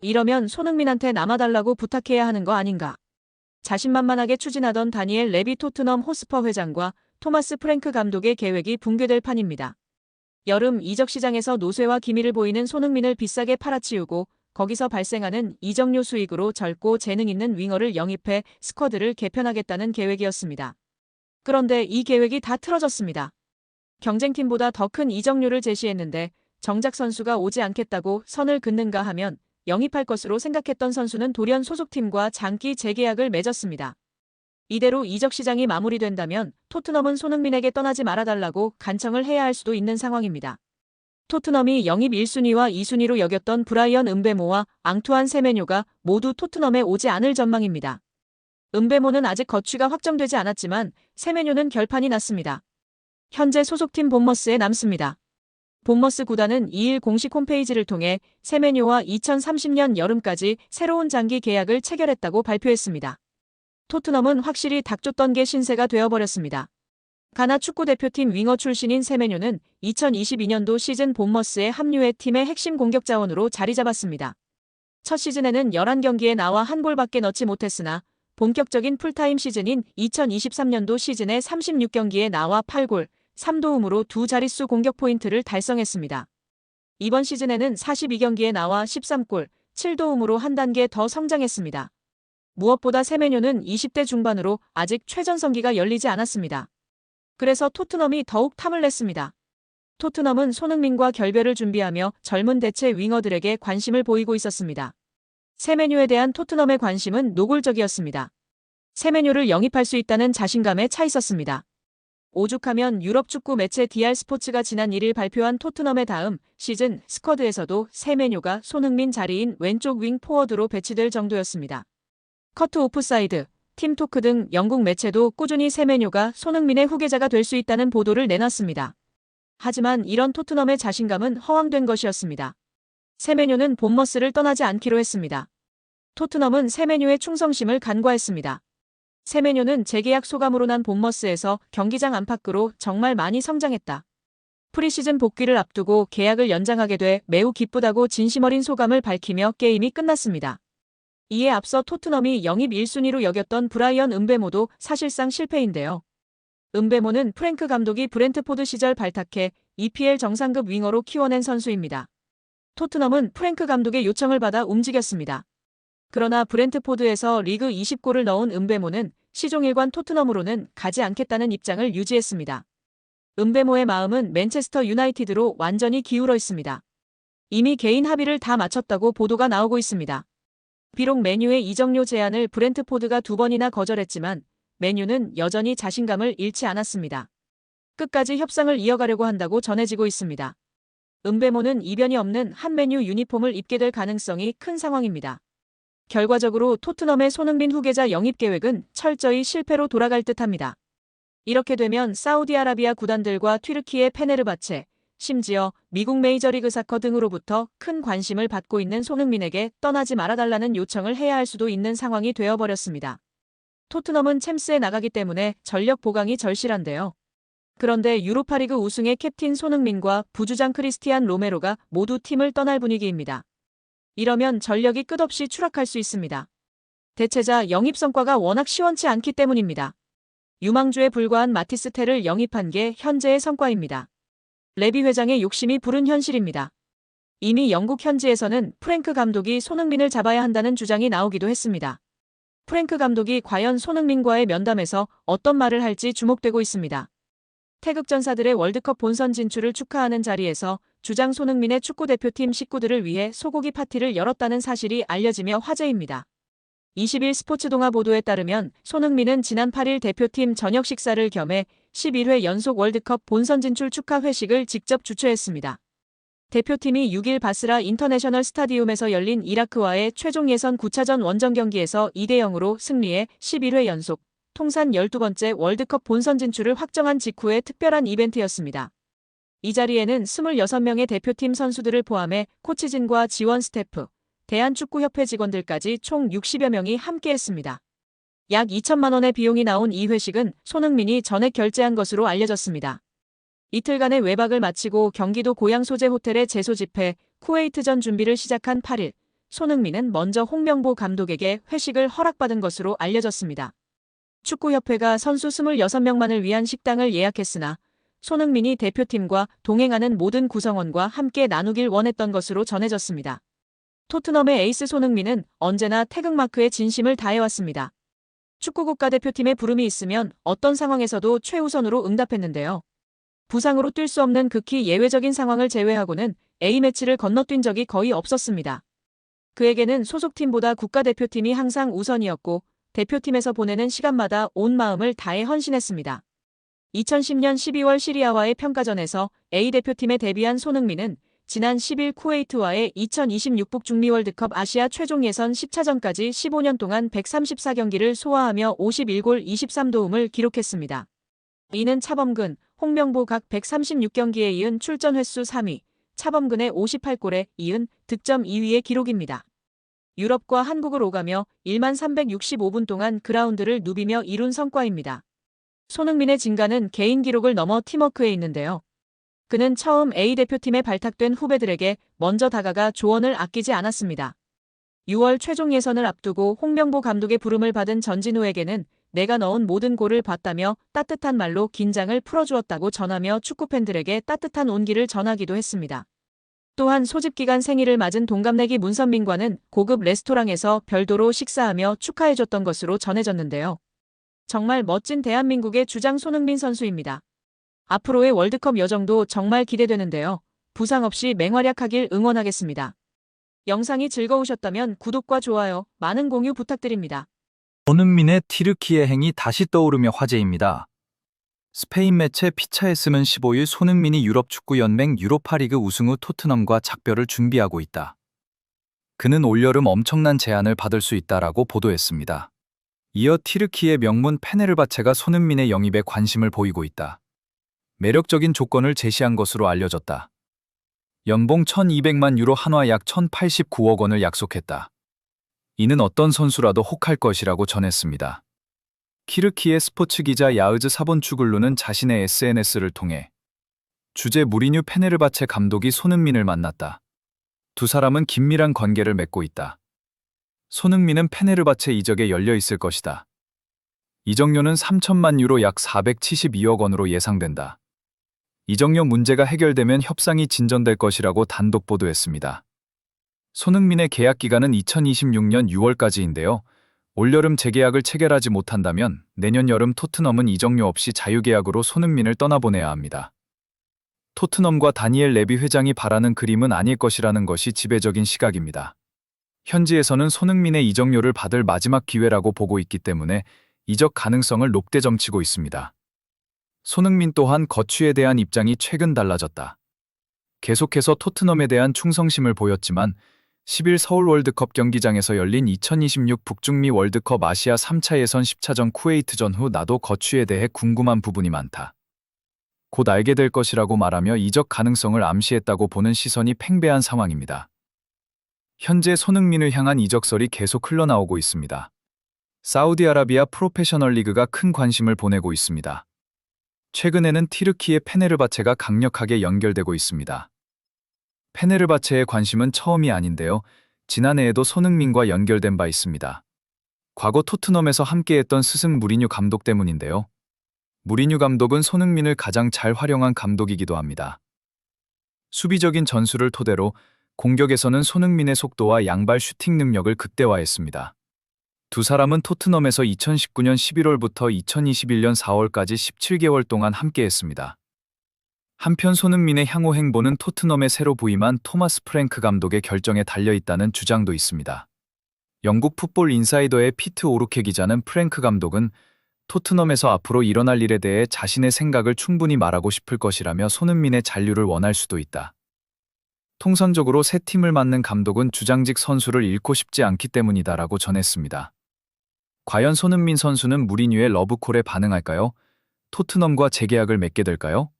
이러면 손흥민한테 남아달라고 부탁해야 하는 거 아닌가. 자신만만하게 추진하던 다니엘 레비 토트넘 호스퍼 회장과 토마스 프랭크 감독의 계획이 붕괴될 판입니다. 여름 이적 시장에서 노쇠와 기미를 보이는 손흥민을 비싸게 팔아치우고 거기서 발생하는 이적료 수익으로 젊고 재능 있는 윙어를 영입해 스쿼드를 개편하겠다는 계획이었습니다. 그런데 이 계획이 다 틀어졌습니다. 경쟁팀보다 더 큰 이적료를 제시했는데 정작 선수가 오지 않겠다고 선을 긋는가 하면 영입할 것으로 생각했던 선수는 돌연 소속팀과 장기 재계약을 맺었습니다. 이대로 이적 시장이 마무리된다면 토트넘은 손흥민에게 떠나지 말아달라고 간청을 해야 할 수도 있는 상황입니다. 토트넘이 영입 1순위와 2순위로 여겼던 브라이언 음베모와 앙투안 세메뇨가 모두 토트넘에 오지 않을 전망입니다. 음베모는 아직 거취가 확정되지 않았지만 세메뇨는 결판이 났습니다. 현재 소속팀 본머스에 남습니다. 본머스 구단은 2일 공식 홈페이지를 통해 세메뇨와 2030년 여름까지 새로운 장기 계약을 체결했다고 발표했습니다. 토트넘은 확실히 닥쳤던 게 신세가 되어버렸습니다. 가나 축구대표팀 윙어 출신인 세메뇨는 2022년도 시즌 본머스에 합류해 팀의 핵심 공격 자원으로 자리 잡았습니다. 첫 시즌에는 11경기에 나와 한 골밖에 넣지 못했으나 본격적인 풀타임 시즌인 2023년도 시즌에 36경기에 나와 8골, 3도움으로 두 자릿수 공격 포인트를 달성했습니다. 이번 시즌에는 42경기에 나와 13골, 7도움으로 한 단계 더 성장했습니다. 무엇보다 세메뇨는 20대 중반으로 아직 최전성기가 열리지 않았습니다. 그래서 토트넘이 더욱 탐을 냈습니다. 토트넘은 손흥민과 결별을 준비하며 젊은 대체 윙어들에게 관심을 보이고 있었습니다. 세메뇨에 대한 토트넘의 관심은 노골적이었습니다. 세메뇨를 영입할 수 있다는 자신감에 차 있었습니다. 오죽하면 유럽 축구 매체 DR 스포츠가 지난 1일 발표한 토트넘의 다음 시즌 스쿼드에서도 세메뇨가 손흥민 자리인 왼쪽 윙 포워드로 배치될 정도였습니다. 커트 오프사이드, 팀토크 등 영국 매체도 꾸준히 세메뇨가 손흥민의 후계자가 될 수 있다는 보도를 내놨습니다. 하지만 이런 토트넘의 자신감은 허황된 것이었습니다. 세메뇨는 본머스를 떠나지 않기로 했습니다. 토트넘은 세메뇨의 충성심을 간과했습니다. 세메뇨는 재계약 소감으로 난 본머스에서 경기장 안팎으로 정말 많이 성장했다. 프리시즌 복귀를 앞두고 계약을 연장하게 돼 매우 기쁘다고 진심 어린 소감을 밝히며 게임이 끝났습니다. 이에 앞서 토트넘이 영입 1순위로 여겼던 브라이언 음베모도 사실상 실패인데요. 음베모는 프랭크 감독이 브렌트포드 시절 발탁해 EPL 정상급 윙어로 키워낸 선수입니다. 토트넘은 프랭크 감독의 요청을 받아 움직였습니다. 그러나 브렌트포드에서 리그 20골을 넣은 음베모는 시종일관 토트넘으로는 가지 않겠다는 입장을 유지했습니다. 음베모의 마음은 맨체스터 유나이티드로 완전히 기울어 있습니다. 이미 개인 합의를 다 마쳤다고 보도가 나오고 있습니다. 비록 맨유의 이적료 제안을 브렌트포드가 2번이나 거절했지만 맨유는 여전히 자신감을 잃지 않았습니다. 끝까지 협상을 이어가려고 한다고 전해지고 있습니다. 음베모는 이변이 없는 한 맨유 유니폼을 입게 될 가능성이 큰 상황입니다. 결과적으로 토트넘의 손흥민 후계자 영입 계획은 철저히 실패로 돌아갈 듯합니다. 이렇게 되면 사우디아라비아 구단들과 튀르키예 페네르바체, 심지어 미국 메이저리그 사커 등으로부터 큰 관심을 받고 있는 손흥민에게 떠나지 말아달라는 요청을 해야 할 수도 있는 상황이 되어버렸습니다. 토트넘은 챔스에 나가기 때문에 전력 보강이 절실한데요. 그런데 유로파리그 우승의 캡틴 손흥민과 부주장 크리스티안 로메로가 모두 팀을 떠날 분위기입니다. 이러면 전력이 끝없이 추락할 수 있습니다. 대체자 영입 성과가 워낙 시원치 않기 때문입니다. 유망주에 불과한 마티스 텔을 영입한 게 현재의 성과입니다. 레비 회장의 욕심이 부른 현실입니다. 이미 영국 현지에서는 프랭크 감독이 손흥민을 잡아야 한다는 주장이 나오기도 했습니다. 프랭크 감독이 과연 손흥민과의 면담에서 어떤 말을 할지 주목되고 있습니다. 태극전사들의 월드컵 본선 진출을 축하하는 자리에서 주장 손흥민의 축구대표팀 식구들을 위해 소고기 파티를 열었다는 사실이 알려지며 화제입니다. 20일 스포츠동아 보도에 따르면 손흥민은 지난 8일 대표팀 저녁 식사를 겸해 11회 연속 월드컵 본선 진출 축하 회식을 직접 주최했습니다. 대표팀이 6일 바스라 인터내셔널 스타디움에서 열린 이라크와의 최종 예선 9차전 원정 경기에서 2대0으로 승리해 11회 연속 통산 12번째 월드컵 본선 진출을 확정한 직후의 특별한 이벤트였습니다. 이 자리에는 26명의 대표팀 선수들을 포함해 코치진과 지원 스태프, 대한축구협회 직원들까지 총 60여 명이 함께했습니다. 약 2천만 원의 비용이 나온 이 회식은 손흥민이 전액 결제한 것으로 알려졌습니다. 이틀간의 외박을 마치고 경기도 고향 소재 호텔에 재소집해 쿠웨이트전 준비를 시작한 8일, 손흥민은 먼저 홍명보 감독에게 회식을 허락받은 것으로 알려졌습니다. 축구협회가 선수 26명만을 위한 식당을 예약했으나 손흥민이 대표팀과 동행하는 모든 구성원과 함께 나누길 원했던 것으로 전해졌습니다. 토트넘의 에이스 손흥민은 언제나 태극마크에 진심을 다해왔습니다. 축구 국가대표팀에 부름이 있으면 어떤 상황에서도 최우선으로 응답했는데요. 부상으로 뛸 수 없는 극히 예외적인 상황을 제외하고는 A매치를 건너뛴 적이 거의 없었습니다. 그에게는 소속팀보다 국가대표팀이 항상 우선이었고 대표팀에서 보내는 시간마다 온 마음을 다해 헌신했습니다. 2010년 12월 시리아와의 평가전에서 A대표팀에 데뷔한 손흥민은 지난 10일 쿠웨이트와의 2026 북중미 월드컵 아시아 최종 예선 10차전까지 15년 동안 134경기를 소화하며 51골 23도움을 기록했습니다. 이는 차범근, 홍명보 각 136경기에 이은 출전 횟수 3위, 차범근의 58골에 이은 득점 2위의 기록입니다. 유럽과 한국을 오가며 1만 365분 동안 그라운드를 누비며 이룬 성과입니다. 손흥민의 진가는 개인 기록을 넘어 팀워크에 있는데요. 그는 처음 A대표팀에 발탁된 후배들에게 먼저 다가가 조언을 아끼지 않았습니다. 6월 최종 예선을 앞두고 홍명보 감독의 부름을 받은 전진우에게는 내가 넣은 모든 골을 봤다며 따뜻한 말로 긴장을 풀어주었다고 전하며 축구팬들에게 따뜻한 온기를 전하기도 했습니다. 또한 소집기간 생일을 맞은 동갑내기 문선민과는 고급 레스토랑에서 별도로 식사하며 축하해줬던 것으로 전해졌는데요. 정말 멋진 대한민국의 주장 손흥민 선수입니다. 앞으로의 월드컵 여정도 정말 기대되는데요. 부상 없이 맹활약하길 응원하겠습니다. 영상이 즐거우셨다면 구독과 좋아요, 많은 공유 부탁드립니다. 손흥민의 튀르키예 행이 다시 떠오르며 화제입니다. 스페인 매체 피차에스는 15일 손흥민이 유럽축구연맹 유로파리그 우승 후 토트넘과 작별을 준비하고 있다. 그는 올여름 엄청난 제안을 받을 수 있다라고 보도했습니다. 이어 튀르키예 명문 페네르바체가 손흥민의 영입에 관심을 보이고 있다. 매력적인 조건을 제시한 것으로 알려졌다. 연봉 1,200만 유로 한화 약 1,089억 원을 약속했다. 이는 어떤 선수라도 혹할 것이라고 전했습니다. 튀르키예 스포츠 기자 야으즈 사본추글루는 자신의 SNS를 통해 주재 무리뉴 페네르바체 감독이 손흥민을 만났다. 두 사람은 긴밀한 관계를 맺고 있다. 손흥민은 페네르바체 이적에 열려 있을 것이다. 이적료는 3천만 유로 약 472억 원으로 예상된다. 이적료 문제가 해결되면 협상이 진전될 것이라고 단독 보도했습니다. 손흥민의 계약 기간은 2026년 6월까지인데요. 올여름 재계약을 체결하지 못한다면 내년 여름 토트넘은 이적료 없이 자유계약으로 손흥민을 떠나보내야 합니다. 토트넘과 다니엘 레비 회장이 바라는 그림은 아닐 것이라는 것이 지배적인 시각입니다. 현지에서는 손흥민의 이적료를 받을 마지막 기회라고 보고 있기 때문에 이적 가능성을 높게 점치고 있습니다. 손흥민 또한 거취에 대한 입장이 최근 달라졌다. 계속해서 토트넘에 대한 충성심을 보였지만 10일 서울 월드컵 경기장에서 열린 2026 북중미 월드컵 아시아 3차 예선 10차전 쿠웨이트전 후 나도 거취에 대해 궁금한 부분이 많다. 곧 알게 될 것이라고 말하며 이적 가능성을 암시했다고 보는 시선이 팽배한 상황입니다. 현재 손흥민을 향한 이적설이 계속 흘러나오고 있습니다. 사우디아라비아 프로페셔널 리그가 큰 관심을 보내고 있습니다. 최근에는 튀르키예 페네르바체가 강력하게 연결되고 있습니다. 페네르바체의 관심은 처음이 아닌데요. 지난해에도 손흥민과 연결된 바 있습니다. 과거 토트넘에서 함께했던 스승 무리뉴 감독 때문인데요. 무리뉴 감독은 손흥민을 가장 잘 활용한 감독이기도 합니다. 수비적인 전술을 토대로 공격에서는 손흥민의 속도와 양발 슈팅 능력을 극대화했습니다. 두 사람은 토트넘에서 2019년 11월부터 2021년 4월까지 17개월 동안 함께했습니다. 한편 손흥민의 향후 행보는 토트넘에 새로 부임한 토마스 프랭크 감독의 결정에 달려있다는 주장도 있습니다. 영국 풋볼 인사이더의 피트 오르케 기자는 프랭크 감독은 토트넘에서 앞으로 일어날 일에 대해 자신의 생각을 충분히 말하고 싶을 것이라며 손흥민의 잔류를 원할 수도 있다. 통상적으로 새 팀을 맡는 감독은 주장직 선수를 잃고 싶지 않기 때문이다라고 전했습니다. 과연 손흥민 선수는 무리뉴의 러브콜에 반응할까요? 토트넘과 재계약을 맺게 될까요?